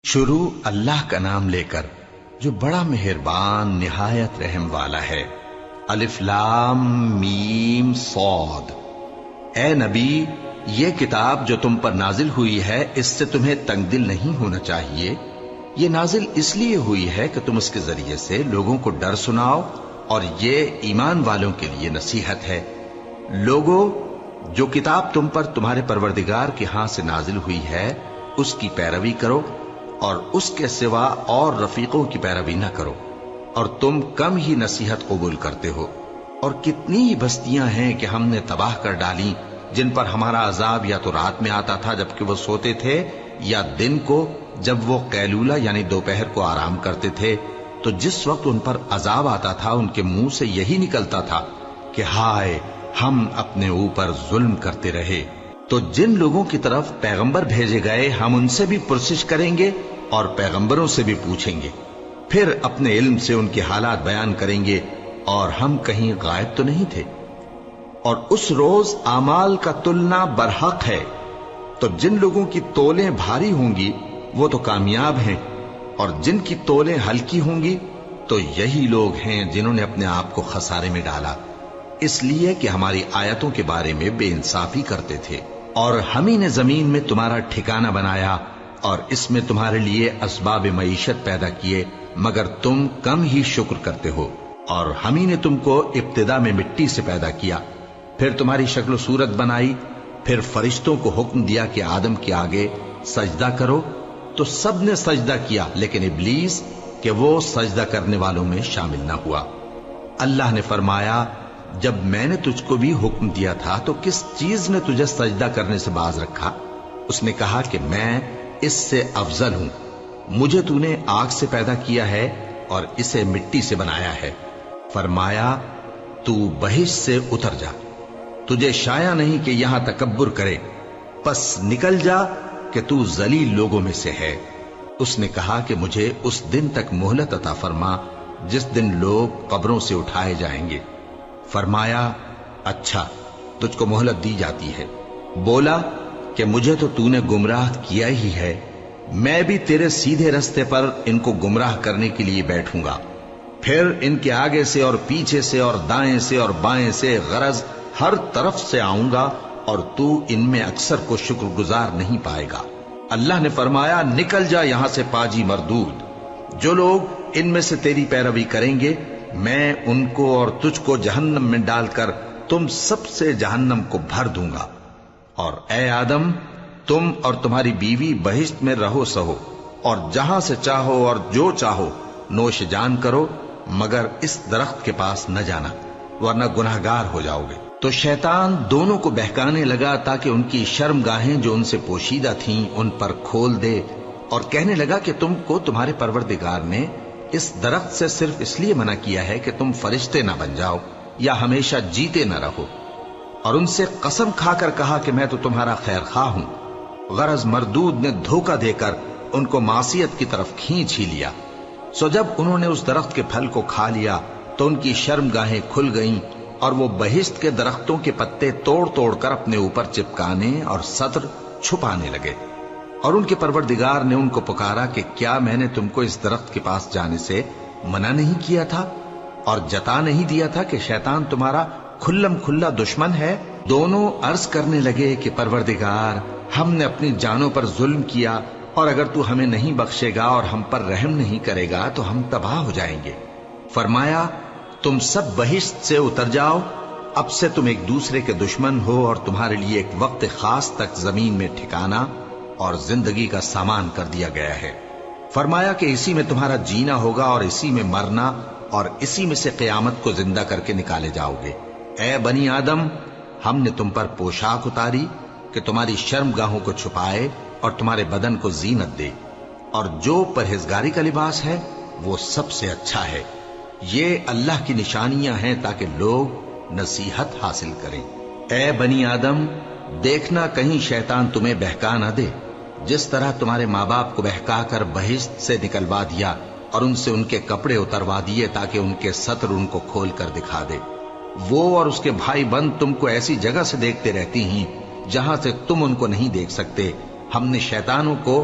شروع اللہ کا نام لے کر جو بڑا مہربان نہایت رحم والا ہے۔ الف لام میم صاد۔ اے نبی، یہ کتاب جو تم پر نازل ہوئی ہے اس سے تمہیں تنگ دل نہیں ہونا چاہیے۔ یہ نازل اس لیے ہوئی ہے کہ تم اس کے ذریعے سے لوگوں کو ڈر سناؤ، اور یہ ایمان والوں کے لیے نصیحت ہے۔ لوگوں، جو کتاب تم پر تمہارے پروردگار کے ہاں سے نازل ہوئی ہے اس کی پیروی کرو، اور اس کے سوا اور رفیقوں کی پیروی نہ کرو، اور تم کم ہی نصیحت قبول کرتے ہو۔ اور کتنی ہی بستیاں ہیں کہ ہم نے تباہ کر ڈالی جن پر ہمارا عذاب یا تو رات میں آتا تھا جبکہ وہ سوتے تھے، یا دن کو جب وہ قیلولہ یعنی دوپہر کو آرام کرتے تھے، تو جس وقت ان پر عذاب آتا تھا ان کے منہ سے یہی نکلتا تھا کہ ہائے، ہم اپنے اوپر ظلم کرتے رہے۔ تو جن لوگوں کی طرف پیغمبر بھیجے گئے ہم ان سے بھی پرسش کریں گے اور پیغمبروں سے بھی پوچھیں گے، پھر اپنے علم سے ان کے حالات بیان کریں گے، اور ہم کہیں غائب تو نہیں تھے۔ اور اس روز اعمال کا تلنا برحق ہے، تو جن لوگوں کی تولیں بھاری ہوں گی وہ تو کامیاب ہیں، اور جن کی تولیں ہلکی ہوں گی تو یہی لوگ ہیں جنہوں نے اپنے آپ کو خسارے میں ڈالا، اس لیے کہ ہماری آیتوں کے بارے میں بے انصافی کرتے تھے۔ اور ہم ہی نے زمین میں تمہارا ٹھکانہ بنایا اور اس میں تمہارے لیے اسباب معیشت پیدا کیے، مگر تم کم ہی شکر کرتے ہو۔ اور ہم ہی نے تم کو ابتدا میں مٹی سے پیدا کیا، پھر تمہاری شکل و صورت بنائی، پھر فرشتوں کو حکم دیا کہ آدم کے آگے سجدہ کرو، تو سب نے سجدہ کیا لیکن ابلیس کہ وہ سجدہ کرنے والوں میں شامل نہ ہوا۔ اللہ نے فرمایا، جب میں نے تجھ کو بھی حکم دیا تھا تو کس چیز نے تجھے سجدہ کرنے سے باز رکھا؟ اس نے کہا کہ میں اس سے افضل ہوں، مجھے تو نے آگ سے پیدا کیا ہے اور اسے مٹی سے بنایا ہے۔ فرمایا، تو بہشت سے اتر جا، تجھے شایع نہیں کہ یہاں تکبر کرے، پس نکل جا کہ تو ذلیل لوگوں میں سے ہے۔ اس نے کہا کہ مجھے اس دن تک مہلت عطا فرما جس دن لوگ قبروں سے اٹھائے جائیں گے۔ فرمایا، اچھا، تجھ کو مہلت دی جاتی ہے۔ بولا کہ مجھے تو نے گمراہ کیا ہی ہے، میں بھی تیرے سیدھے رستے پر ان کو گمراہ کرنے کے لیے بیٹھوں گا، پھر ان کے آگے سے اور پیچھے سے اور دائیں سے اور بائیں سے غرض ہر طرف سے آؤں گا، اور تو ان میں اکثر کو شکر گزار نہیں پائے گا۔ اللہ نے فرمایا، نکل جا یہاں سے پاجی مردود، جو لوگ ان میں سے تیری پیروی کریں گے میں ان کو اور تجھ کو جہنم میں ڈال کر تم سب سے جہنم کو بھر دوں گا۔ اور اے آدم، تم اور تمہاری بیوی بہشت میں رہو سہو، اور جہاں سے چاہو اور جو چاہو نوش جان کرو، مگر اس درخت کے پاس نہ جانا ورنہ گناہگار ہو جاؤ گے۔ تو شیطان دونوں کو بہکانے لگا تاکہ ان کی شرم گاہیں جو ان سے پوشیدہ تھیں ان پر کھول دے، اور کہنے لگا کہ تم کو تمہارے پروردگار نے اس درخت سے صرف اس لیے منع کیا ہے کہ تم فرشتے نہ بن جاؤ یا ہمیشہ جیتے نہ رہو۔ اور ان سے قسم کھا کر کہا کہ میں تو تمہارا خیر خواہ ہوں۔ غرض مردود نے دھوکہ دے کر ان کو معصیت کی طرف کھینچ ہی لیا۔ سو جب انہوں نے اس درخت کے پھل کو کھا لیا تو ان کی شرم گاہیں کھل گئیں، اور وہ بہشت کے درختوں کے پتے توڑ توڑ کر اپنے اوپر چپکانے اور سطر چھپانے لگے۔ اور ان کے پروردگار نے ان کو پکارا کہ کیا میں نے تم کو اس درخت کے پاس جانے سے منع نہیں کیا تھا، اور جتا نہیں دیا تھا کہ شیطان تمہارا کھلم کھلا دشمن ہے؟ دونوں عرض کرنے لگے کہ پروردگار، ہم نے اپنی جانوں پر ظلم کیا، اور اگر تو ہمیں نہیں بخشے گا اور ہم پر رحم نہیں کرے گا تو ہم تباہ ہو جائیں گے۔ فرمایا، تم سب بہشت سے اتر جاؤ، اب سے تم ایک دوسرے کے دشمن ہو، اور تمہارے لیے ایک وقت خاص تک زمین میں ٹھکانا اور زندگی کا سامان کر دیا گیا ہے۔ فرمایا کہ اسی میں تمہارا جینا ہوگا اور اسی میں مرنا، اور اسی میں سے قیامت کو زندہ کر کے نکالے جاؤ گے۔ اے بنی آدم، ہم نے تم پر پوشاک اتاری کہ تمہاری شرم گاہوں کو چھپائے اور تمہارے بدن کو زینت دے، اور جو پرہیزگاری کا لباس ہے وہ سب سے اچھا ہے۔ یہ اللہ کی نشانیاں ہیں تاکہ لوگ نصیحت حاصل کریں۔ اے بنی آدم، دیکھنا کہیں شیطان تمہیں بہکا نہ دے، جس طرح تمہارے ماں باپ کو بہکا کر بہشت سے نکلوا دیا اور ان سے ان کے کپڑے اتروا دیے تاکہ ان کے سطر ان کو کھول کر دکھا دے۔ وہ اور اس کے بھائی بند تم کو ایسی جگہ سے دیکھتے رہتی ہیں جہاں سے تم ان کو نہیں دیکھ سکتے۔ ہم نے شیطانوں کو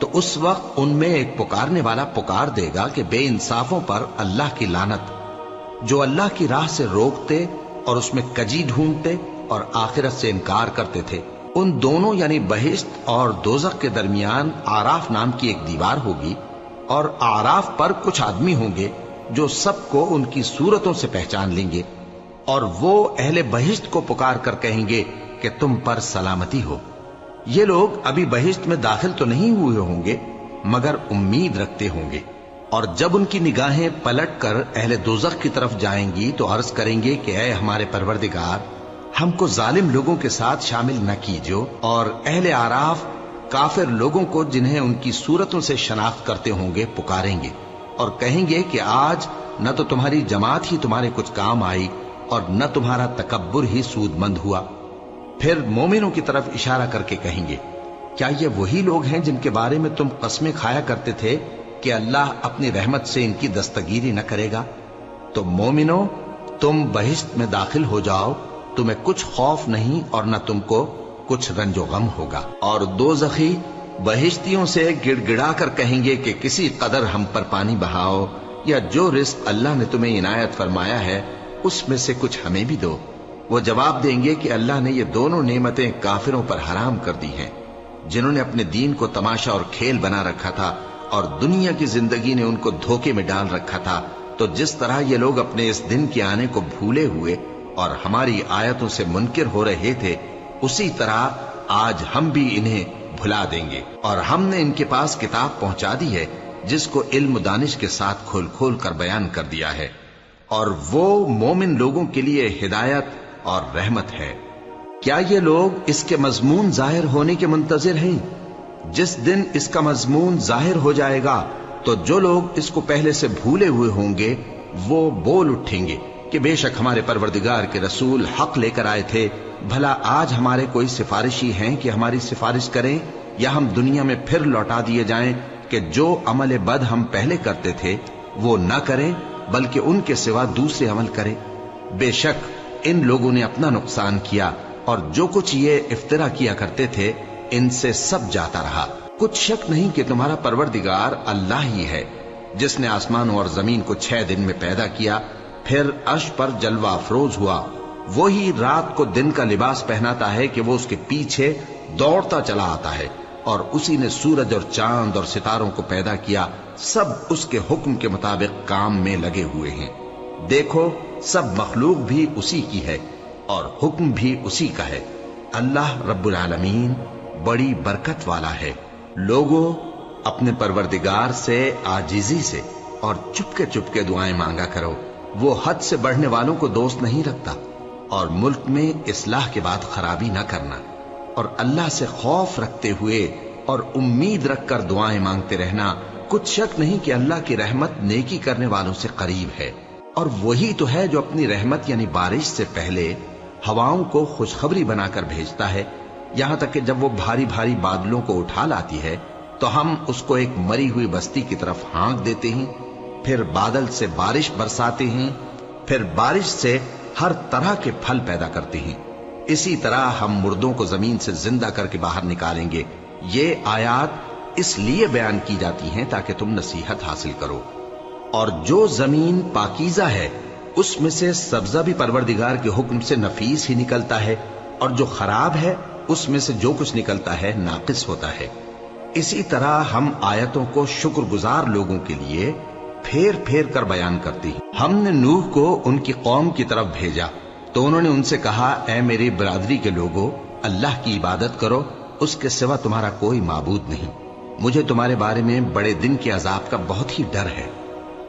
تو اس وقت ان میں ایک پکارنے والا پکار دے گا کہ بے انصافوں پر اللہ کی لعنت، جو اللہ کی راہ سے روکتے اور اس میں کجی ڈھونڈتے اور آخرت سے انکار کرتے تھے۔ ان دونوں یعنی بہشت اور دوزخ کے درمیان آراف نام کی ایک دیوار ہوگی، اور آراف پر کچھ آدمی ہوں گے جو سب کو ان کی صورتوں سے پہچان لیں گے، اور وہ اہل بہشت کو پکار کر کہیں گے کہ تم پر سلامتی ہو۔ یہ لوگ ابھی بہشت میں داخل تو نہیں ہوئے ہوں گے مگر امید رکھتے ہوں گے، اور جب ان کی نگاہیں پلٹ کر اہل دوزخ کی طرف جائیں گی تو عرض کریں گے کہ اے ہمارے پروردگار، ہم کو ظالم لوگوں کے ساتھ شامل نہ کیجو۔ اور اہل آراف کافر لوگوں کو جنہیں ان کی صورتوں سے شناخت کرتے ہوں گے پکاریں گے اور کہیں گے کہ آج نہ تو تمہاری جماعت ہی تمہارے کچھ کام آئی اور نہ تمہارا تکبر ہی سود مند ہوا۔ پھر مومنوں کی طرف اشارہ کر کے کہیں گے، کیا یہ وہی لوگ ہیں جن کے بارے میں تم قسمیں کھایا کرتے تھے کہ اللہ اپنی رحمت سے ان کی دستگیری نہ کرے گا؟ تو مومنوں، تم بہشت میں داخل ہو جاؤ، تمہیں کچھ خوف نہیں اور نہ تم کو کچھ رنج و غم ہوگا۔ اور دوزخی بہشتیوں سے گڑ گڑا کر کہیں گے کہ کسی قدر ہم پر پانی بہاؤ، یا جو رزق اللہ نے تمہیں عنایت فرمایا ہے اس میں سے کچھ ہمیں بھی دو۔ وہ جواب دیں گے کہ اللہ نے یہ دونوں نعمتیں کافروں پر حرام کر دی ہیں، جنہوں نے اپنے دین کو تماشا اور کھیل بنا رکھا تھا اور دنیا کی زندگی نے ان کو دھوکے میں ڈال رکھا تھا۔ تو جس طرح یہ لوگ اپنے اس دن کے آنے کو بھولے ہوئے اور ہماری آیتوں سے منکر ہو رہے تھے، اسی طرح آج ہم بھی انہیں بھلا دیں گے۔ اور ہم نے ان کے پاس کتاب پہنچا دی ہے جس کو علم و دانش کے ساتھ کھول کھول کر بیان کر دیا ہے، اور وہ مومن لوگوں کے لیے ہدایت اور رحمت ہے۔ کیا یہ لوگ اس کے مضمون ظاہر ہونے کے منتظر ہیں؟ جس دن اس کا مضمون ظاہر ہو جائے گا تو جو لوگ اس کو پہلے سے بھولے ہوئے ہوں گے وہ بول اٹھیں گے کہ بے شک ہمارے پروردگار کے رسول حق لے کر آئے تھے، بھلا آج ہمارے کوئی سفارشی ہیں کہ ہماری سفارش کریں، یا ہم دنیا میں پھر لوٹا دیے جائیں کہ جو عمل بد ہم پہلے کرتے تھے وہ نہ کریں بلکہ ان کے سوا دوسرے عمل کریں۔ بے شک ان لوگوں نے اپنا نقصان کیا، اور جو کچھ یہ افترا کیا کرتے تھے ان سے سب جاتا رہا۔ کچھ شک نہیں کہ تمہارا پروردگار اللہ ہی ہے جس نے آسمانوں اور زمین کو 6 دن میں پیدا کیا، پھر عرش پر جلوہ افروز ہوا۔ وہی رات کو دن کا لباس پہناتا ہے کہ وہ اس کے پیچھے دوڑتا چلا آتا ہے، اور اسی نے سورج اور چاند اور ستاروں کو پیدا کیا، سب اس کے حکم کے مطابق کام میں لگے ہوئے ہیں۔ دیکھو سب مخلوق بھی اسی کی ہے اور حکم بھی اسی کا ہے۔ اللہ رب العالمین بڑی برکت والا ہے۔ لوگوں، اپنے پروردگار سے عاجزی سے اور چپکے دعائیں مانگا کرو، وہ حد سے بڑھنے والوں کو دوست نہیں رکھتا، اور ملک میں اصلاح کے بعد خرابی نہ کرنا، اور اللہ سے خوف رکھتے ہوئے اور امید رکھ کر دعائیں مانگتے رہنا۔ کچھ شک نہیں کہ اللہ کی رحمت نیکی کرنے والوں سے قریب ہے، اور وہی تو ہے جو اپنی رحمت یعنی بارش سے پہلے ہواؤں کو خوشخبری بنا کر بھیجتا ہے، یہاں تک کہ جب وہ بھاری بھاری بادلوں کو اٹھا لاتی ہے تو ہم اس کو ایک مری ہوئی بستی کی طرف ہانک دیتے ہیں، پھر بادل سے بارش برساتے ہیں، پھر بارش سے ہر طرح کے پھل پیدا کرتے ہیں۔ اسی طرح ہم مردوں کو زمین سے زندہ کر کے باہر نکالیں گے۔ یہ آیات اس لیے بیان کی جاتی ہیں تاکہ تم نصیحت حاصل کرو۔ اور جو زمین پاکیزہ ہے اس میں سے سبزہ بھی پروردگار کے حکم سے نفیس ہی نکلتا ہے، اور جو خراب ہے اس میں سے جو کچھ نکلتا ہے ناقص ہوتا ہے۔ اسی طرح ہم آیتوں کو شکر گزار لوگوں کے لیے پھیر پھیر کر بیان کرتی ہیں۔ ہم نے نوح کو ان کی قوم کی طرف بھیجا تو انہوں نے ان سے کہا، اے میری برادری کے لوگو، اللہ کی عبادت کرو، اس کے سوا تمہارا کوئی معبود نہیں۔ مجھے تمہارے بارے میں بڑے دن کے عذاب کا بہت ہی ڈر ہے۔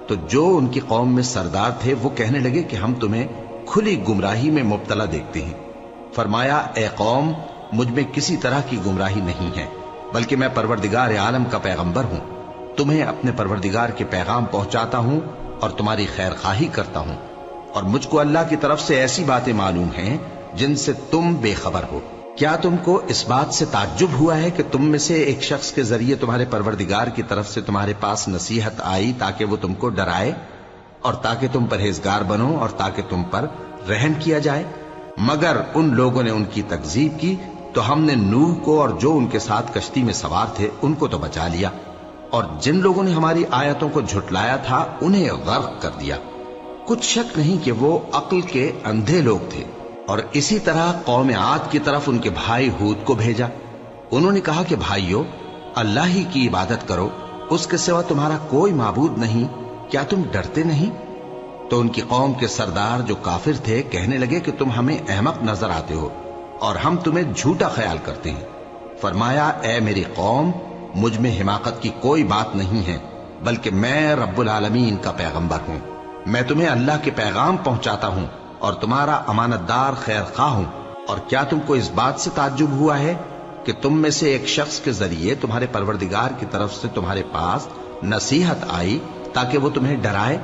تو جو ان کی قوم میں سردار تھے وہ کہنے لگے کہ ہم تمہیں کھلی گمراہی میں مبتلا دیکھتے ہیں۔ فرمایا، اے قوم، مجھ میں کسی طرح کی گمراہی نہیں ہے، بلکہ میں پروردگار عالم کا پیغمبر ہوں، تمہیں اپنے پروردگار کے پیغام پہنچاتا ہوں اور تمہاری خیر خواہی کرتا ہوں، اور مجھ کو اللہ کی طرف سے ایسی باتیں معلوم ہیں جن سے تم بے خبر ہو۔ کیا تم کو اس بات سے تعجب ہوا ہے کہ تم میں سے ایک شخص کے ذریعے تمہارے پروردگار کی طرف سے تمہارے پاس نصیحت آئی تاکہ وہ تم کو ڈرائے اور تاکہ تم پرہیزگار بنو اور تاکہ تم پر رحم کیا جائے؟ مگر ان لوگوں نے ان کی تکذیب کی تو ہم نے نوح کو اور جو ان کے ساتھ کشتی میں سوار تھے ان کو تو بچا لیا، اور جن لوگوں نے ہماری آیتوں کو جھٹلایا تھا انہیں غرق کر دیا۔ کچھ شک نہیں کہ وہ عقل کے اندھے لوگ تھے۔ اور اسی طرح قوم عاد کی طرف ان کے بھائی ہود کو بھیجا۔ انہوں نے کہا کہ بھائیو، اللہ ہی کی عبادت کرو، اس کے سوا تمہارا کوئی معبود نہیں، کیا تم ڈرتے نہیں؟ تو ان کی قوم کے سردار جو کافر تھے کہنے لگے کہ تم ہمیں احمق نظر آتے ہو اور ہم تمہیں جھوٹا خیال کرتے ہیں۔ فرمایا، اے میری قوم، مجھ میں حماقت کی کوئی بات نہیں ہے، بلکہ میں رب العالمین کا پیغمبر ہوں۔ میں تمہیں اللہ کے پیغام پہنچاتا ہوں اور تمہارا امانت دار خیر خواہ ہوں۔ اور کیا تم کو اس بات سے تعجب ہوا ہے کہ تم میں سے ایک شخص کے ذریعے تمہارے پروردگار کی طرف سے تمہارے پاس نصیحت آئی تاکہ وہ تمہیں ڈرائے؟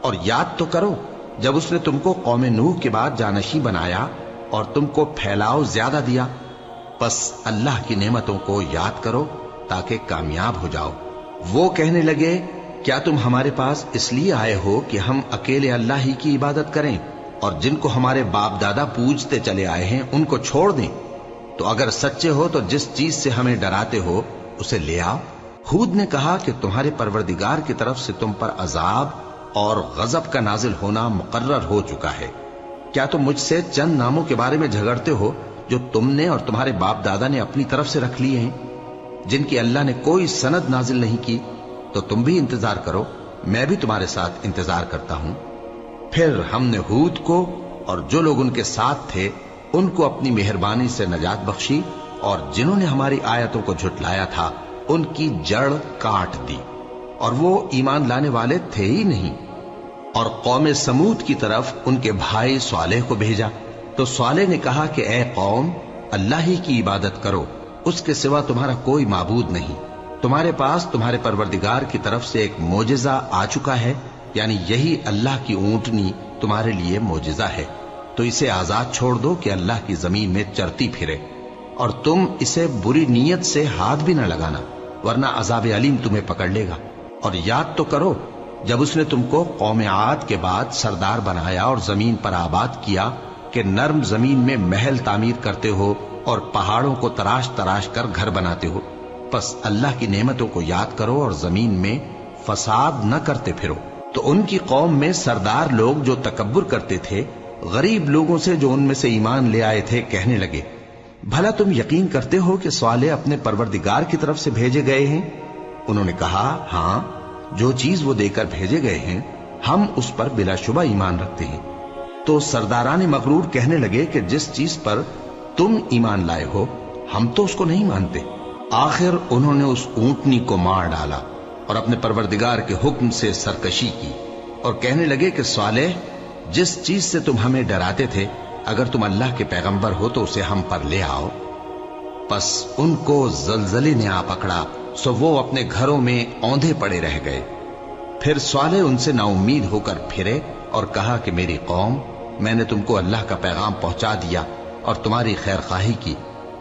اور یاد تو کرو جب اس نے تم کو قوم نوح کے بعد جانشین بنایا اور تم کو پھیلاؤ زیادہ دیا۔ پس اللہ کی نعمتوں کو یاد کرو تاکہ کامیاب ہو جاؤ۔ وہ کہنے لگے، کیا تم ہمارے پاس اس لیے آئے ہو کہ ہم اکیلے اللہ ہی کی عبادت کریں اور جن کو ہمارے باپ دادا پوجتے چلے آئے ہیں ان کو چھوڑ دیں؟ تو اگر سچے ہو تو جس چیز سے ہمیں ڈراتے ہو اسے لے آؤ۔ ہود نے کہا کہ تمہارے پروردگار کی طرف سے تم پر عذاب اور غضب کا نازل ہونا مقرر ہو چکا ہے۔ کیا تم مجھ سے چند ناموں کے بارے میں جھگڑتے ہو جو تم نے اور تمہارے باپ دادا نے اپنی طرف سے رکھ لیے ہیں، جن کی اللہ نے کوئی سند نازل نہیں کی؟ تو تم بھی انتظار کرو، میں بھی تمہارے ساتھ انتظار کرتا ہوں۔ پھر ہم نے ہود کو اور جو لوگ ان کے ساتھ تھے ان کو اپنی مہربانی سے نجات بخشی، اور جنہوں نے ہماری آیتوں کو جھٹلایا تھا ان کی جڑ کاٹ دی، اور وہ ایمان لانے والے تھے ہی نہیں۔ اور قوم سمود کی طرف ان کے بھائی صالح کو بھیجا، تو صالح نے کہا کہ اے قوم، اللہ ہی کی عبادت کرو، اس کے سوا تمہارا کوئی معبود نہیں۔ تمہارے پاس تمہارے پروردگار کی طرف سے ایک معجزہ آ چکا ہے، یعنی یہی اللہ کی اونٹنی تمہارے لیے معجزہ ہے، تو اسے آزاد چھوڑ دو کہ اللہ کی زمین میں چرتی پھرے، اور تم اسے بری نیت سے ہاتھ بھی نہ لگانا، ورنہ عذاب علیم تمہیں پکڑ لے گا۔ اور یاد تو کرو جب اس نے تم کو قوم عاد کے بعد سردار بنایا اور زمین پر آباد کیا کہ نرم زمین میں محل تعمیر کرتے ہو اور پہاڑوں کو تراش تراش کر گھر بناتے ہو۔ پس اللہ کی نعمتوں کو یاد کرو اور زمین میں فساد نہ کرتے پھرو۔ تو ان کی قوم میں سردار لوگ جو تکبر کرتے تھے غریب لوگوں سے جو ان میں سے ایمان لے آئے تھے کہنے لگے، بھلا تم یقین کرتے ہو کہ صالح اپنے پروردگار کی طرف سے بھیجے گئے ہیں؟ انہوں نے کہا، ہاں، جو چیز وہ دے کر بھیجے گئے ہیں ہم اس پر بلا شبہ ایمان رکھتے ہیں۔ تو سرداران مغرور کہنے لگے کہ جس چیز پر تم ایمان لائے ہو ہم تو اس کو نہیں مانتے۔ آخر انہوں نے اس اونٹنی کو مار ڈالا اور اپنے پروردگار کے حکم سے سرکشی کی، اور کہنے لگے کہ صالح، جس چیز سے تم ہمیں ڈراتے تھے اگر تم اللہ کے پیغمبر ہو تو اسے ہم پر لے آؤ۔ پس ان کو زلزلے نے آ پکڑا، سو وہ اپنے گھروں میں اوندھے پڑے رہ گئے۔ پھر صالح ان سے نا امید ہو کر پھرے اور کہا کہ میری قوم، میں نے تم کو اللہ کا پیغام پہنچا دیا اور تمہاری خیر خواہی کی،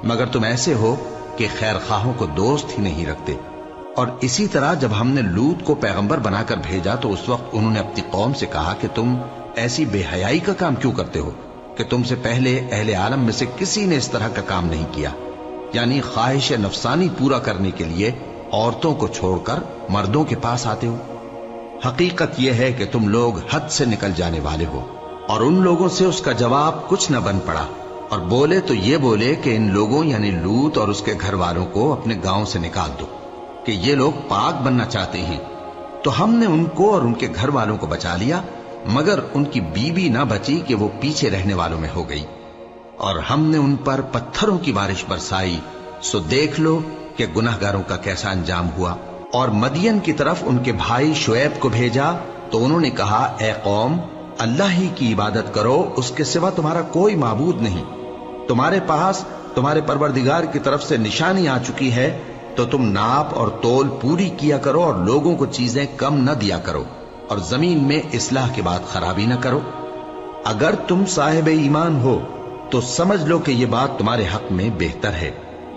مگر تم ایسے ہو کہ خیر خواہوں کو دوست ہی نہیں رکھتے۔ اور اسی طرح جب ہم نے لوط کو پیغمبر بنا کر بھیجا تو اس وقت انہوں نے اپنی قوم سے کہا کہ تم ایسی بے حیائی کا کام کیوں کرتے ہو کہ تم سے پہلے اہل عالم میں سے کسی نے اس طرح کا کام نہیں کیا، یعنی خواہش نفسانی پورا کرنے کے لیے عورتوں کو چھوڑ کر مردوں کے پاس آتے ہو۔ حقیقت یہ ہے کہ تم لوگ حد سے نکل جانے والے ہو۔ اور ان لوگوں سے اس کا جواب کچھ نہ بن پڑا، اور بولے تو یہ بولے کہ ان لوگوں یعنی لوط اور اس کے گھر والوں کو اپنے گاؤں سے نکال دو کہ یہ لوگ پاک بننا چاہتے ہیں۔ تو ہم نے ان کو اور ان کے گھر والوں کو بچا لیا، مگر ان کی بیوی نہ بچی کہ وہ پیچھے رہنے والوں میں ہو گئی، اور ہم نے ان پر پتھروں کی بارش برسائی، سو دیکھ لو کہ گناہگاروں کا کیسا انجام ہوا۔ اور مدین کی طرف ان کے بھائی شعیب کو بھیجا تو انہوں نے کہا، اے قوم، اللہ ہی کی عبادت کرو، اس کے سوا تمہارا کوئی معبود نہیں۔ تمہارے پاس تمہارے پروردگار کی طرف سے نشانی آ چکی ہے، تو تم ناپ اور تول پوری کیا کرو اور لوگوں کو چیزیں کم نہ دیا کرو، اور زمین میں اصلاح کے بعد خرابی نہ کرو۔ اگر تم صاحب ایمان ہو تو سمجھ لو کہ یہ بات تمہارے حق میں بہتر ہے،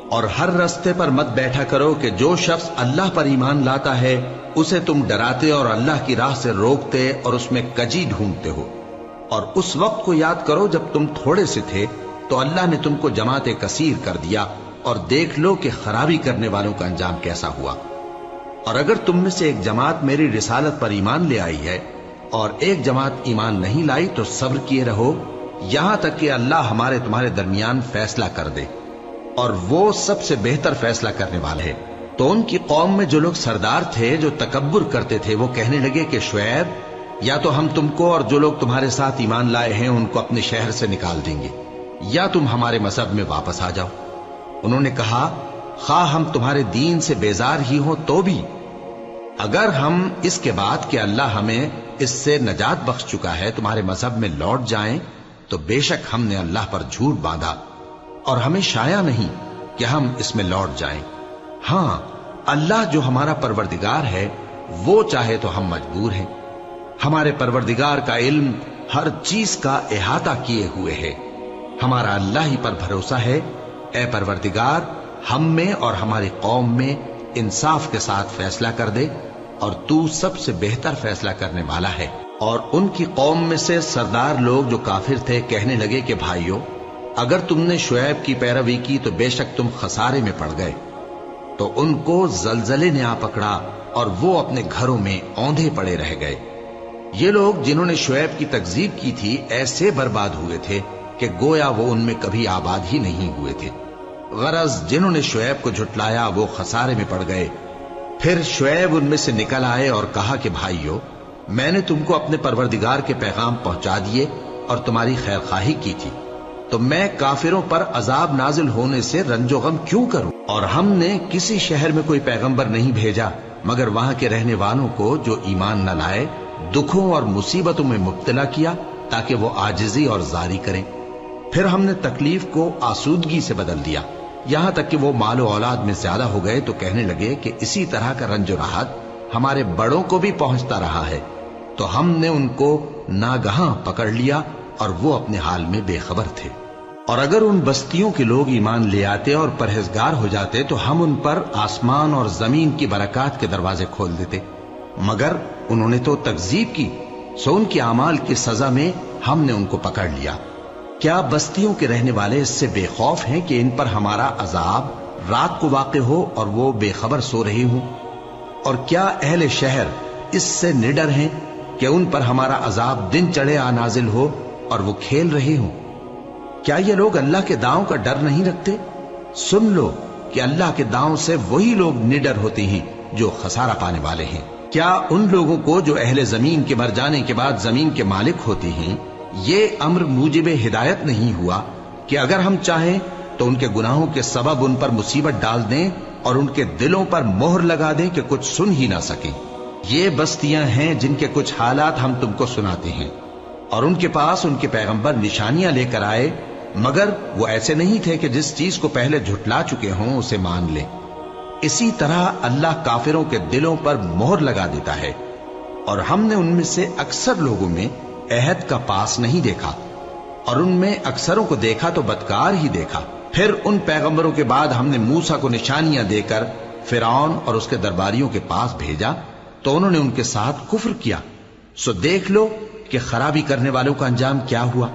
اور ہر رستے پر مت بیٹھا کرو کہ جو شخص اللہ پر ایمان لاتا ہے اسے تم ڈراتے اور اللہ کی راہ سے روکتے اور اس میں کجی ڈھونڈتے ہو۔ اور اس وقت کو یاد کرو جب تم تھوڑے سے تھے، تو اللہ نے تم کو جماعت کثیر کر دیا، اور دیکھ لو کہ خرابی کرنے والوں کا انجام کیسا ہوا۔ اور اگر تم میں سے ایک جماعت میری رسالت پر ایمان لے آئی ہے اور ایک جماعت ایمان نہیں لائی تو صبر کیے رہو یہاں تک کہ اللہ ہمارے تمہارے درمیان فیصلہ کر دے، اور وہ سب سے بہتر فیصلہ کرنے والا ہے۔ تو ان کی قوم میں جو لوگ سردار تھے جو تکبر کرتے تھے وہ کہنے لگے کہ شعیب، یا تو ہم تم کو اور جو لوگ تمہارے ساتھ ایمان لائے ہیں ان کو اپنے شہر سے نکال دیں گے، یا تم ہمارے مذہب میں واپس آ جاؤ۔ انہوں نے کہا، خواہ ہم تمہارے دین سے بیزار ہی ہوں تو بھی، اگر ہم اس کے بعد کہ اللہ ہمیں اس سے نجات بخش چکا ہے تمہارے مذہب میں لوٹ جائیں تو بے شک ہم نے اللہ پر جھوٹ باندھا، اور ہمیں شایع نہیں کہ ہم اس میں لوٹ جائیں۔ ہاں، اللہ جو ہمارا پروردگار ہے وہ چاہے تو ہم مجبور ہیں۔ ہمارے پروردگار کا علم ہر چیز کا احاطہ کیے ہوئے ہے۔ ہمارا اللہ ہی پر بھروسہ ہے۔ اے پروردگار، ہم میں اور ہماری قوم میں انصاف کے ساتھ فیصلہ کر دے، اور تو سب سے بہتر فیصلہ کرنے والا ہے۔ اور ان کی قوم میں سے سردار لوگ جو کافر تھے کہنے لگے کہ بھائیو، اگر تم نے شعیب کی پیروی کی تو بے شک تم خسارے میں پڑ گئے۔ تو ان کو زلزلے نے آ پکڑا اور وہ اپنے گھروں میں اوندھے پڑے رہ گئے۔ یہ لوگ جنہوں نے شعیب کی تکذیب کی تھی ایسے برباد ہوئے تھے کہ گویا وہ ان میں کبھی آباد ہی نہیں ہوئے تھے۔ غرض جنہوں نے شعیب کو جھٹلایا وہ خسارے میں پڑ گئے۔ پھر شعیب ان میں سے نکل آئے اور کہا کہ بھائیو، میں نے تم کو اپنے پروردگار کے پیغام پہنچا دیے اور تمہاری خیر خواہی کی تھی، تو میں کافروں پر عذاب نازل ہونے سے رنج و غم کیوں کروں؟ اور ہم نے کسی شہر میں کوئی پیغمبر نہیں بھیجا مگر وہاں کے رہنے والوں کو جو ایمان نہ لائے دکھوں اور مصیبتوں میں مبتلا کیا تاکہ وہ عاجزی اور زاری کریں۔ پھر ہم نے تکلیف کو آسودگی سے بدل دیا، یہاں تک کہ وہ مال و اولاد میں زیادہ ہو گئے تو کہنے لگے کہ اسی طرح کا رنج و راحت ہمارے بڑوں کو بھی پہنچتا رہا ہے۔ تو ہم نے ان کو ناگہاں پکڑ لیا اور وہ اپنے حال میں بے خبر تھے۔ اور اگر ان بستیوں کے لوگ ایمان لے آتے اور پرہیزگار ہو جاتے تو ہم ان پر آسمان اور زمین کی برکات کے دروازے کھول دیتے، مگر انہوں نے تو تکذیب کی، سو ان کے اعمال کی سزا میں ہم نے ان کو پکڑ لیا۔ کیا بستیوں کے رہنے والے اس سے بے خوف ہیں کہ ان پر ہمارا عذاب رات کو واقع ہو اور وہ بے خبر سو رہے ہوں؟ اور کیا اہل شہر اس سے نڈر ہیں کہ ان پر ہمارا عذاب دن چڑھے آ نازل ہو اور وہ کھیل رہے ہوں؟ کیا یہ لوگ اللہ کے داؤں کا ڈر نہیں رکھتے؟ سن لو کہ اللہ کے داؤں سے وہی لوگ نڈر ہوتے ہیں جو خسارہ پانے والے ہیں۔ کیا ان لوگوں کو جو اہل زمین کے مر جانے کے بعد زمین کے مالک ہوتے ہیں یہ امر موجب ہدایت نہیں ہوا کہ اگر ہم چاہیں تو ان کے گناہوں کے سبب ان پر مصیبت ڈال دیں اور ان کے دلوں پر مہر لگا دیں کہ کچھ سن ہی نہ سکیں؟ یہ بستیاں ہیں جن کے کچھ حالات ہم تم کو سناتے ہیں، اور ان کے پاس ان کے پیغمبر نشانیاں لے کر آئے، مگر وہ ایسے نہیں تھے کہ جس چیز کو پہلے جھٹلا چکے ہوں اسے مان لیں۔ اسی طرح اللہ کافروں کے دلوں پر مہر لگا دیتا ہے، اور ہم نے ان میں سے اکثر لوگوں میں عہد کا پاس نہیں دیکھا، اور ان میں اکثروں کو دیکھا تو بدکار ہی دیکھا۔ پھر ان پیغمبروں کے بعد ہم نے موسیٰ کو نشانیاں دے کر فرعون اور اس کے درباریوں کے پاس بھیجا تو انہوں نے ان کے ساتھ کفر کیا، سو دیکھ لو کہ خرابی کرنے والوں کا انجام کیا ہوا۔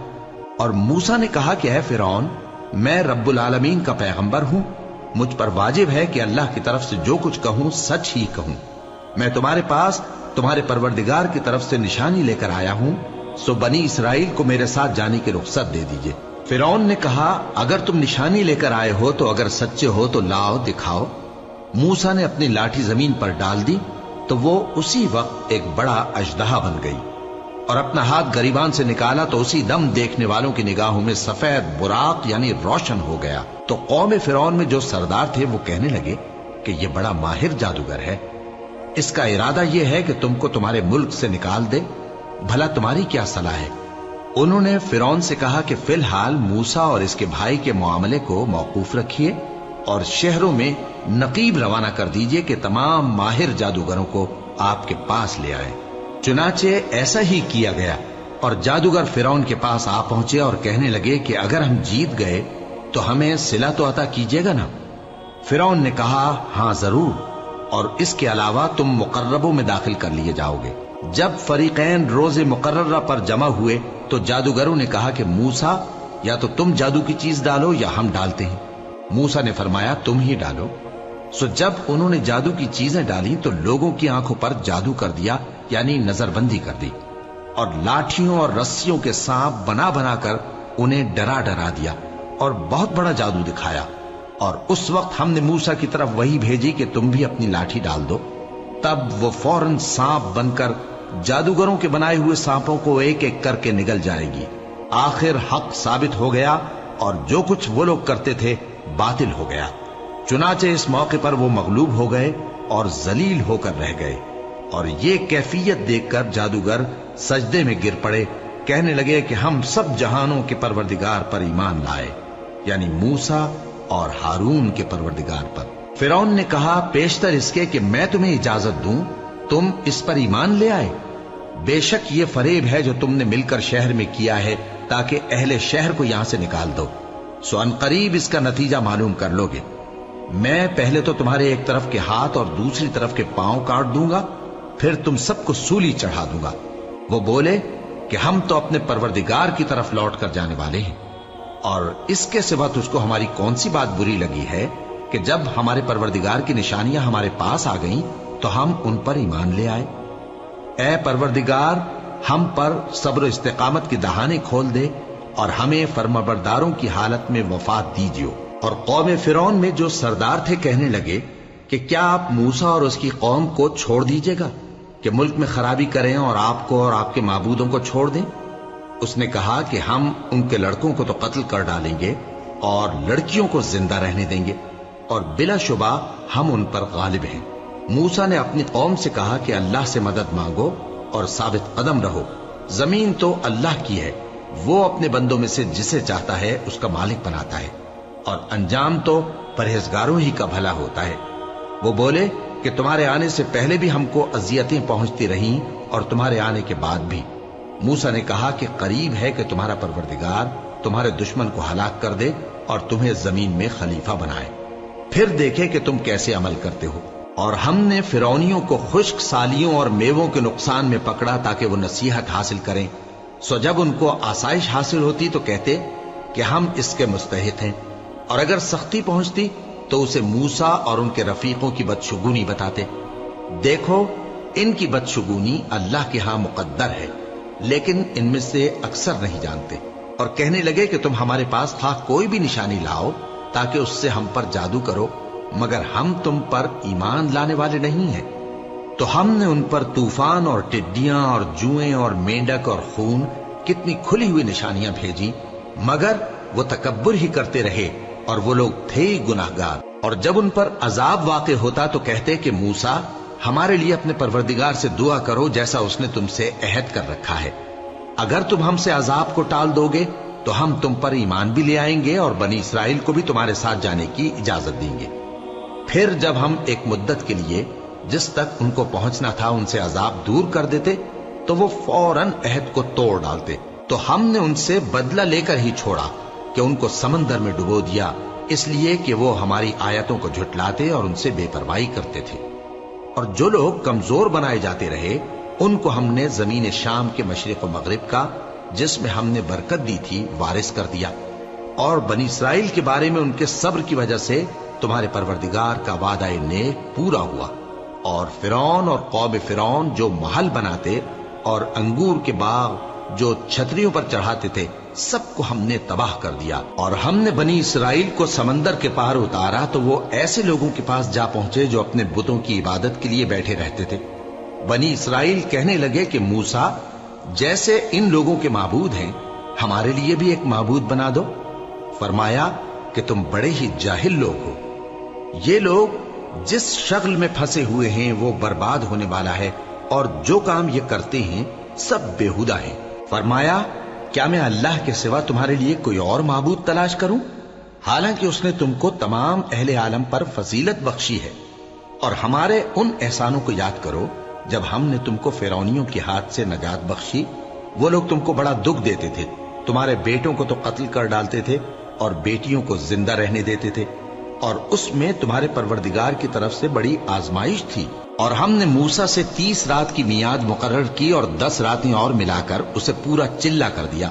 اور موسیٰ نے کہا کہ اے فرعون، میں رب العالمین کا پیغمبر ہوں، مجھ پر واجب ہے کہ اللہ کی طرف سے جو کچھ کہوں سچ ہی کہوں۔ میں تمہارے پاس تمہارے پروردگار کی طرف سے نشانی لے کر آیا ہوں، سو بنی اسرائیل کو میرے ساتھ جانے کی رخصت دے دیجئے۔ فرعون نے کہا، اگر تم نشانی لے کر آئے ہو تو اگر سچے ہو تو لاؤ دکھاؤ۔ موسیٰ نے اپنی لاٹھی زمین پر ڈال دی تو وہ اسی وقت ایک بڑا اژدہا بن گئی، اور اپنا ہاتھ گریبان سے نکالا تو اسی دم دیکھنے والوں کی نگاہوں میں سفید براق یعنی روشن ہو گیا۔ تو قوم فرعون میں جو سردار تھے وہ کہنے لگے کہ یہ بڑا ماہر جادوگر ہے، اس کا ارادہ یہ ہے کہ تم کو تمہارے ملک سے نکال دے، بھلا تمہاری کیا صلاح ہے؟ انہوں نے فرعون سے کہا کہ فی الحال موسیٰ اور اس کے بھائی کے معاملے کو موقوف رکھیے اور شہروں میں نقیب روانہ کر دیجئے کہ تمام ماہر جادوگروں کو آپ کے پاس لے آئے۔ چنانچہ ایسا ہی کیا گیا، اور جادوگر فرعون کے پاس آ پہنچے اور کہنے لگے کہ اگر ہم جیت گئے تو ہمیں صلہ تو عطا کیجیے گا نا؟ فرعون نے کہا، ہاں ضرور، اور اس کے علاوہ تم مقربوں میں داخل کر لیے جاؤ گے۔ جب فریقین روز مقررہ پر جمع ہوئے تو جادوگروں نے کہا کہ موسیٰ یا تو تم جادو کی چیز ڈالو یا ہم ڈالتے ہیں۔ موسیٰ نے فرمایا تم ہی ڈالو۔ سو جب انہوں نے جادو کی چیزیں ڈالی تو لوگوں کی آنکھوں پر جادو کر دیا، یعنی نظر بندی کر دی، اور لاٹھیوں اور رسیوں کے سانپ بنا بنا کر انہیں ڈرا ڈرا دیا اور بہت بڑا جادو دکھایا۔ اور اس وقت ہم نے موسیٰ کی طرف وحی بھیجی کہ تم بھی اپنی لاٹھی ڈال دو، تب وہ فوراً سانپ بن کر جادوگروں کے بنائے ہوئے سانپوں کو ایک ایک کر کے نگل جائے گی۔ آخر حق ثابت ہو گیا اور جو کچھ وہ لوگ کرتے تھے باطل ہو گیا۔ چنانچہ اس موقع پر وہ مغلوب ہو گئے اور ذلیل ہو کر رہ گئے، اور یہ کیفیت دیکھ کر جادوگر سجدے میں گر پڑے، کہنے لگے کہ ہم سب جہانوں کے پروردگار پر ایمان لائے، یعنی موسیٰ اور ہارون کے پروردگار پر۔ فرعون نے کہا پیشتر اس کے کہ میں تمہیں اجازت دوں تم اس پر ایمان لے آئے؟ بے شک یہ فریب ہے جو تم نے مل کر شہر میں کیا ہے تاکہ اہل شہر کو یہاں سے نکال دو، سو ان قریب اس کا نتیجہ معلوم کر لو گے۔ میں پہلے تو تمہارے ایک طرف کے ہاتھ اور دوسری طرف کے پاؤں کاٹ دوں گا، پھر تم سب کو سولی چڑھا دوں گا۔ وہ بولے کہ ہم تو اپنے پروردگار کی طرف لوٹ کر جانے والے ہیں، اور اس کے سوا تجھ کو ہماری کون سی بات بری لگی ہے کہ جب ہمارے پروردگار کی نشانیاں ہمارے پاس آ گئیں تو ہم ان پر ایمان لے آئے؟ اے پروردگار، ہم پر صبر و استقامت کی دہانے کھول دے اور ہمیں فرمانبرداروں کی حالت میں وفات دیجیو۔ اور قوم فرعون میں جو سردار تھے کہنے لگے کہ کیا آپ موسیٰ اور اس کی قوم کو چھوڑ دیجیے گا کہ ملک میں خرابی کریں اور آپ کو اور آپ کے معبودوں کو چھوڑ دیں؟ اس نے کہا کہ ہم ان کے لڑکوں کو تو قتل کر ڈالیں گے اور لڑکیوں کو زندہ رہنے دیں گے، اور بلا شبہ ہم ان پر غالب ہیں۔ موسیٰ نے اپنی قوم سے کہا کہ اللہ سے مدد مانگو اور ثابت قدم رہو، زمین تو اللہ کی ہے، وہ اپنے بندوں میں سے جسے چاہتا ہے اس کا مالک بناتا ہے، اور انجام تو پرہیزگاروں ہی کا بھلا ہوتا ہے۔ وہ بولے کہ تمہارے آنے سے پہلے بھی ہم کو اذیتیں پہنچتی رہیں اور تمہارے آنے کے بعد بھی۔ موسیٰ نے کہا کہ قریب ہے کہ تمہارا پروردگار تمہارے دشمن کو ہلاک کر دے اور تمہیں زمین میں خلیفہ بنائے، پھر دیکھے کہ تم کیسے عمل کرتے ہو۔ اور ہم نے فرعونیوں کو خشک سالیوں اور میووں کے نقصان میں پکڑا تاکہ وہ نصیحت حاصل کریں، سو جب ان کو آسائش حاصل ہوتی تو کہتے کہ ہم اس کے مستحق ہیں، اور اگر سختی پہنچتی تو اسے موسیٰ اور ان کے رفیقوں کی بدشگونی بتاتے۔ دیکھو ان کی بدشگونی اللہ کے ہاں مقدر ہے، لیکن ان میں سے اکثر نہیں جانتے۔ اور کہنے لگے کہ تم ہمارے پاس خواہ کوئی بھی نشانی لاؤ تاکہ اس سے ہم پر جادو کرو، مگر ہم تم پر ایمان لانے والے نہیں ہیں۔ تو ہم نے ان پر طوفان اور ٹڈیاں اور جوئیں اور مینڈک اور خون کتنی کھلی ہوئی نشانیاں بھیجی، مگر وہ تکبر ہی کرتے رہے اور وہ لوگ تھے گناہگار۔ اور جب ان پر عذاب واقع ہوتا تو کہتے کہ موسیٰ ہمارے لیے اپنے پروردگار سے دعا کرو جیسا اس نے تم سے عہد کر رکھا ہے، اگر تم ہم سے عذاب کو ٹال دو گے تو ہم تم پر ایمان بھی لے آئیں گے اور بنی اسرائیل کو بھی تمہارے ساتھ جانے کی اجازت دیں گے۔ پھر جب ہم ایک مدت کے لیے جس تک ان کو پہنچنا تھا ان سے عذاب دور کر دیتے تو وہ فوراً عہد کو توڑ ڈالتے، تو ہم نے ان سے بدلہ لے کر ہی چھوڑا کہ ان کو سمندر میں ڈبو دیا، اس لیے کہ وہ ہماری آیتوں کو جھٹلاتے اور ان سے بے پرواہی کرتے تھے۔ اور جو لوگ کمزور بنائے جاتے رہے ان کو ہم نے زمین شام کے مشرق و مغرب کا جس میں ہم نے برکت دی تھی وارث کر دیا، اور بنی اسرائیل کے بارے میں ان کے صبر کی وجہ سے تمہارے پروردگار کا وعدہ نیک پورا ہوا۔ اور فرعون اور قوم فرعون جو محل بناتے اور انگور کے باغ جو چھتریوں پر چڑھاتے تھے سب کو ہم نے تباہ کر دیا۔ اور ہم نے بنی اسرائیل کو سمندر کے پار اتارا تو وہ ایسے لوگوں کے پاس جا پہنچے جو اپنے بتوں کی عبادت کے لیے بیٹھے رہتے تھے۔ بنی اسرائیل کہنے لگے کہ موسیٰ جیسے ان لوگوں کے معبود ہیں ہمارے لیے بھی ایک معبود بنا دو۔ فرمایا کہ تم بڑے ہی جاہل لوگ ہو، یہ لوگ جس شغل میں پھنسے ہوئے ہیں وہ برباد ہونے والا ہے، اور جو کام یہ کرتے ہیں سب بیہودہ ہیں۔ فرمایا کیا میں اللہ کے سوا تمہارے لیے کوئی اور معبود تلاش کروں، حالانکہ اس نے تم کو تمام اہل عالم پر فضیلت بخشی ہے۔ اور ہمارے ان احسانوں کو یاد کرو جب ہم نے تم کو فرعونیوں کے ہاتھ سے نجات بخشی، وہ لوگ تم کو بڑا دکھ دیتے تھے، تمہارے بیٹوں کو تو قتل کر ڈالتے تھے اور بیٹیوں کو زندہ رہنے دیتے تھے، اور اس میں تمہارے پروردگار کی طرف سے بڑی آزمائش تھی۔ اور ہم نے موسیٰ سے 30 رات کی میعاد مقرر کی اور 10 راتیں اور ملا کر اسے پورا چلہ کر دیا،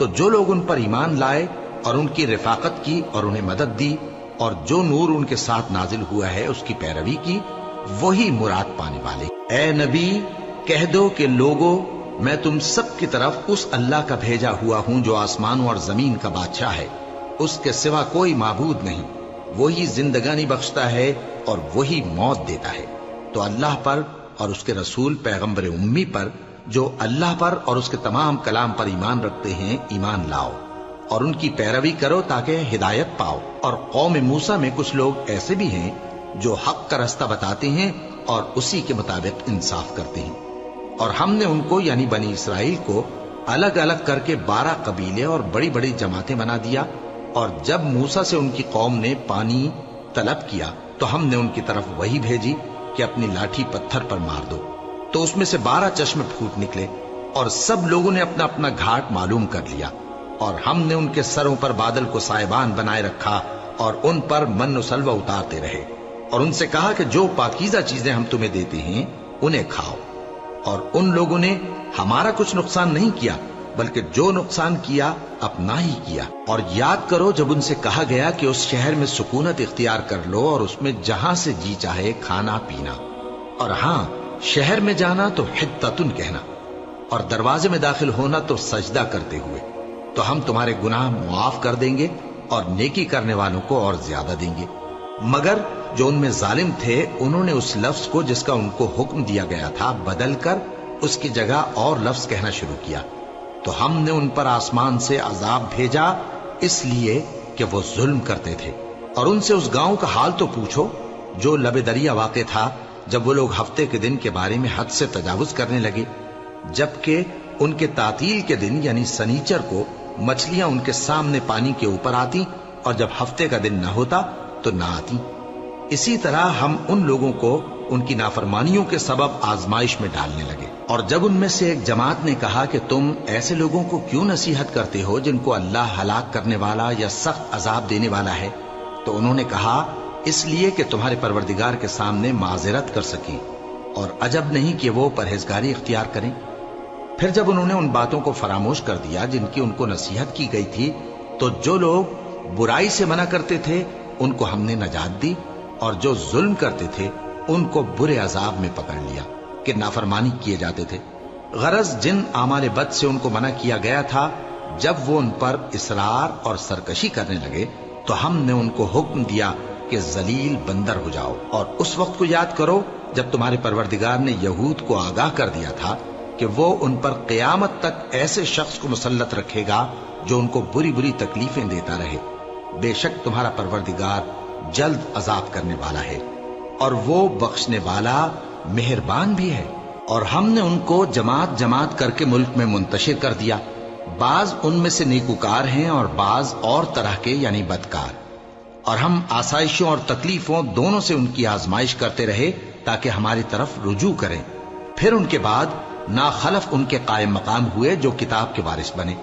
تو جو لوگ ان پر ایمان لائے اور ان کی رفاقت کی اور انہیں مدد دی اور جو نور ان کے ساتھ نازل ہوا ہے اس کی پیروی کی، وہی مراد پانے والے۔ اے نبی کہہ دو کہ لوگو، میں تم سب کی طرف اس اللہ کا بھیجا ہوا ہوں جو آسمانوں اور زمین کا بادشاہ ہے، اس کے سوا کوئی معبود نہیں، وہی زندگانی بخشتا ہے اور وہی موت دیتا ہے۔ تو اللہ پر اور اس کے رسول پیغمبر امی پر جو اللہ پر اور اس کے تمام کلام پر ایمان رکھتے ہیں ایمان لاؤ اور ان کی پیروی کرو تاکہ ہدایت پاؤ۔ اور قوم موسیٰ میں کچھ لوگ ایسے بھی ہیں جو حق کا رستہ بتاتے ہیں اور اسی کے مطابق انصاف کرتے ہیں۔ اور ہم نے ان کو یعنی بنی اسرائیل کو الگ الگ کر کے 12 قبیلے اور بڑی بڑی جماعتیں بنا دیا، اور جب موسیٰ سے ان کی قوم نے پانی طلب کیا تو ہم نے ان کی طرف وہی بھیجی کہ اپنی لاٹھی پتھر پر مار دو، تو اس میں سے 12 چشمے پھوٹ نکلے، اور سب لوگوں نے اپنا اپنا گھاٹ معلوم کر لیا۔ اور ہم نے ان کے سروں پر بادل کو سائبان بنائے رکھا اور ان پر من و سلوہ اتارتے رہے، اور ان سے کہا کہ جو پاکیزہ چیزیں ہم تمہیں دیتے ہیں انہیں کھاؤ۔ اور ان لوگوں نے ہمارا کچھ نقصان نہیں کیا، بلکہ جو نقصان کیا اپنا ہی کیا۔ اور یاد کرو جب ان سے کہا گیا کہ اس شہر میں سکونت اختیار کر لو اور اس میں جہاں سے جی چاہے کھانا پینا، اور ہاں شہر میں جانا تو حتتن کہنا، اور دروازے میں داخل ہونا تو سجدہ کرتے ہوئے، تو ہم تمہارے گناہ معاف کر دیں گے اور نیکی کرنے والوں کو اور زیادہ دیں گے۔ مگر جو ان میں ظالم تھے انہوں نے اس لفظ کو جس کا ان کو حکم دیا گیا تھا بدل کر اس کی جگہ اور لفظ کہنا شروع کیا، تو ہم نے ان پر آسمان سے عذاب بھیجا اس لیے کہ وہ ظلم کرتے تھے۔ اور ان سے اس گاؤں کا حال تو پوچھو جو لب دریا واقع تھا، جب وہ لوگ ہفتے کے دن کے بارے میں حد سے تجاوز کرنے لگے، جبکہ ان کے تعطیل کے دن یعنی سنیچر کو مچھلیاں ان کے سامنے پانی کے اوپر آتی، اور جب ہفتے کا دن نہ ہوتا تو نہ آتی۔ اسی طرح ہم ان لوگوں کو ان کی نافرمانیوں کے سبب آزمائش میں ڈالنے لگے۔ اور جب ان میں سے ایک جماعت نے کہا کہ تم ایسے لوگوں کو کیوں نصیحت کرتے ہو جن کو اللہ ہلاک کرنے والا یا سخت عذاب دینے والا ہے، تو انہوں نے کہا اس لیے کہ تمہارے پروردگار کے سامنے معذرت کر سکیں، اور عجب نہیں کہ وہ پرہیزگاری اختیار کریں۔ پھر جب انہوں نے ان باتوں کو فراموش کر دیا جن کی ان کو نصیحت کی گئی تھی، تو جو لوگ برائی سے منع کرتے تھے ان کو ہم نے نجات دی، اور جو ظلم کرتے تھے ان کو برے عذاب میں پکڑ لیا کہ نافرمانی کیے جاتے تھے۔ غرض جن اعمال بد سے ان کو منع کیا گیا تھا، جب وہ ان پر اصرار اور سرکشی کرنے لگے تو ہم نے ان کو حکم دیا کہ ذلیل بندر ہو جاؤ۔ اور اس وقت کو یاد کرو جب تمہارے پروردگار نے یہود کو آگاہ کر دیا تھا کہ وہ ان پر قیامت تک ایسے شخص کو مسلط رکھے گا جو ان کو بری بری تکلیفیں دیتا رہے۔ بے شک تمہارا پروردگار جلد عذاب کرنے والا ہے، اور وہ بخشنے والا مہربان بھی ہے۔ اور ہم نے ان کو جماعت جماعت کر کے ملک میں منتشر کر دیا، بعض ان میں سے نیکوکار ہیں اور بعض اور طرح کے یعنی بدکار، اور ہم آسائشوں اور تکلیفوں دونوں سے ان کی آزمائش کرتے رہے تاکہ ہماری طرف رجوع کریں۔ پھر ان کے بعد ناخلف ان کے قائم مقام ہوئے جو کتاب کے وارث بنے۔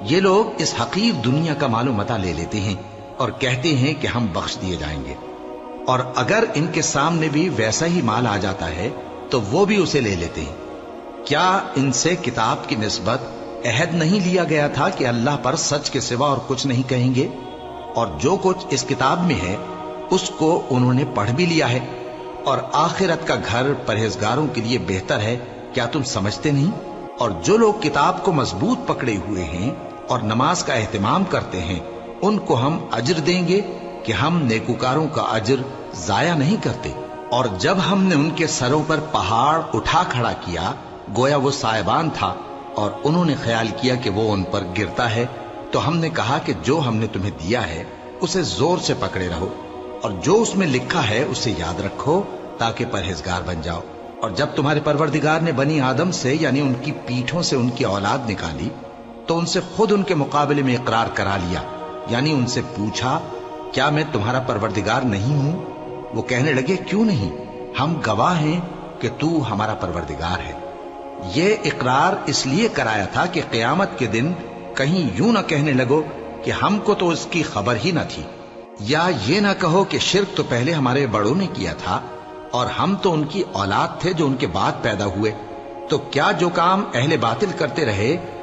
یہ لوگ اس حقیر دنیا کا مال و متاع لے لیتے ہیں اور کہتے ہیں کہ ہم بخش دیے جائیں گے، اور اگر ان کے سامنے بھی ویسا ہی مال آ جاتا ہے تو وہ بھی اسے لے لیتے ہیں۔ کیا ان سے کتاب کی نسبت عہد نہیں لیا گیا تھا کہ اللہ پر سچ کے سوا اور کچھ نہیں کہیں گے؟ اور جو کچھ اس کتاب میں ہے اس کو انہوں نے پڑھ بھی لیا ہے، اور آخرت کا گھر پرہیزگاروں کے لیے بہتر ہے، کیا تم سمجھتے نہیں؟ اور جو لوگ کتاب کو مضبوط پکڑے ہوئے ہیں اور نماز کا اہتمام کرتے ہیں ان کو ہم اجر دیں گے کہ ہم نیکوکاروں کا اجر ضائع نہیں کرتے۔ اور جب ہم نے ان کے سروں پر پہاڑ اٹھا کھڑا کیا گویا وہ سائبان تھا، اور انہوں نے خیال کیا کہ وہ ان پر گرتا ہے، تو ہم نے کہا کہ جو ہم نے تمہیں دیا ہے اسے زور سے پکڑے رہو، اور جو اس میں لکھا ہے اسے یاد رکھو تاکہ پرہیزگار بن جاؤ۔ اور جب تمہارے پروردگار نے بنی آدم سے یعنی ان کی پیٹھوں سے ان کی اولاد نکالی تو ان سے خود ان کے مقابلے میں اقرار کرا لیا، یعنی ان سے پوچھا کیا میں تمہارا پروردگار نہیں ہوں؟ وہ کہنے لگے کیوں نہیں، ہم گواہ ہیں کہ تو ہمارا پروردگار ہے۔ یہ اقرار اس لیے کرایا تھا کہ قیامت کے دن کہیں یوں نہ کہنے لگو کہ ہم کو تو اس کی خبر ہی نہ تھی، یا یہ نہ کہو کہ شرک تو پہلے ہمارے بڑوں نے کیا تھا اور ہم تو ان کی اولاد تھے جو ان کے بعد پیدا ہوئے۔ تو کیا جو کام اہل باطل کرتے رہے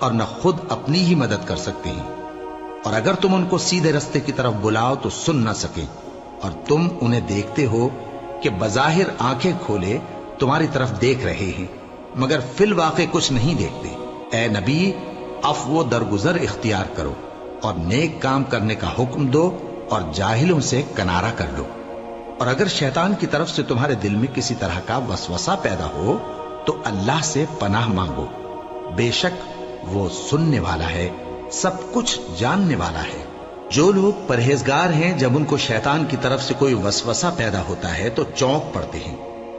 اور نہ خود اپنی ہی مدد کر سکتے ہیں، اور اگر تم ان کو سیدھے رستے کی طرف بلاؤ تو سن نہ سکیں، اور تم انہیں دیکھتے ہو کہ بظاہر آنکھیں کھولے تمہاری طرف دیکھ رہے ہیں مگر فی الواقع کچھ نہیں دیکھتے۔ اے نبی، عفو و درگزر اختیار کرو اور نیک کام کرنے کا حکم دو اور جاہلوں سے کنارہ کر لو۔ اور اگر شیطان کی طرف سے تمہارے دل میں کسی طرح کا وسوسہ پیدا ہو تو اللہ سے پناہ مانگو، بے شک وہ سننے والا ہے، سب کچھ جاننے والا ہے۔ جو لوگ پرہیزگار ہیں جب ان کو شیطان کی طرف سے کوئی وسوسہ پیدا ہوتا ہے تو چونک پڑتے ہیں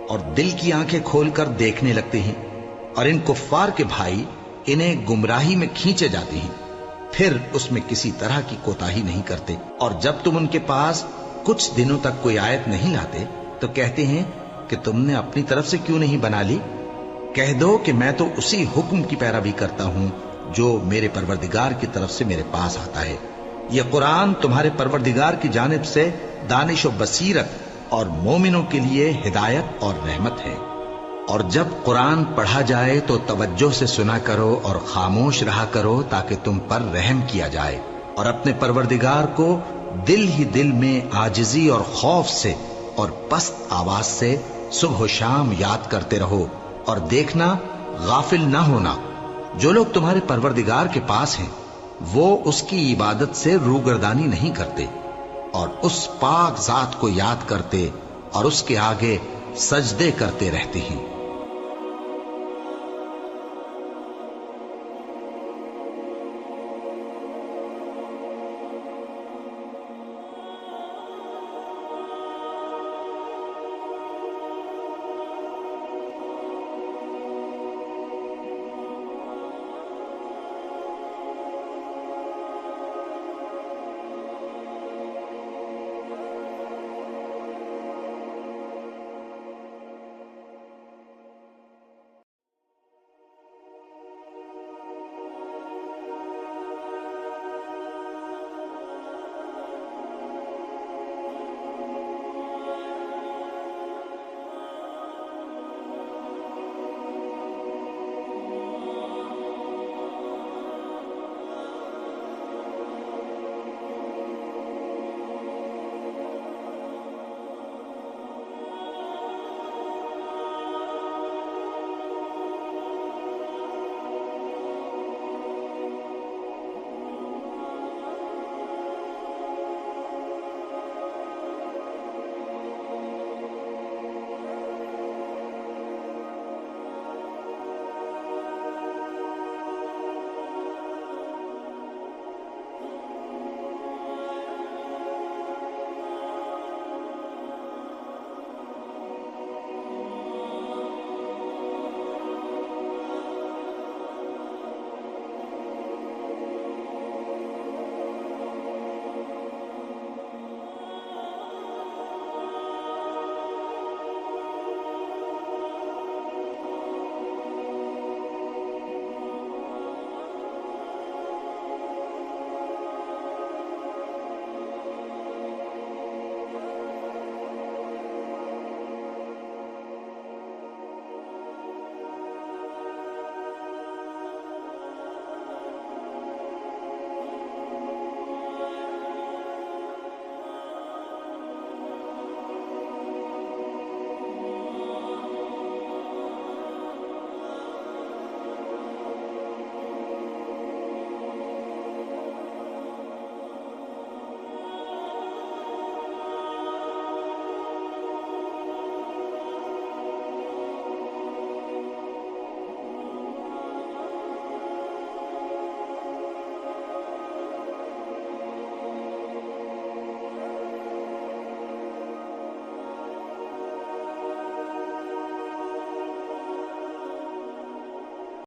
اور دل کی آنکھیں کھول کر دیکھنے لگتے ہیں، اور ان کفار کے بھائی انہیں گمراہی میں کھینچے جاتے ہیں، پھر اس میں کسی طرح کی کوتاہی نہیں کرتے، اور جب تم ان کے پاس کچھ دنوں تک کوئی آیت نہیں لاتے تو کہتے ہیں کہ تم نے اپنی طرف سے کیوں نہیں بنا لی؟ کہہ دو کہ میں تو اسی حکم کی پیروی کرتا ہوں جو میرے پروردگار کی طرف سے میرے پاس آتا ہے۔ یہ قرآن تمہارے پروردگار کی جانب سے دانش و بصیرت اور مومنوں کے لیے ہدایت اور رحمت ہے۔ اور جب قرآن پڑھا جائے تو توجہ سے سنا کرو اور خاموش رہا کرو تاکہ تم پر رحم کیا جائے، اور اپنے پروردگار کو دل ہی دل میں عاجزی اور خوف سے اور پست آواز سے صبح و شام یاد کرتے رہو، اور دیکھنا غافل نہ ہونا۔ جو لوگ تمہارے پروردگار کے پاس ہیں وہ اس کی عبادت سے روگردانی نہیں کرتے، اور اس پاک ذات کو یاد کرتے اور اس کے آگے سجدے کرتے رہتے ہیں۔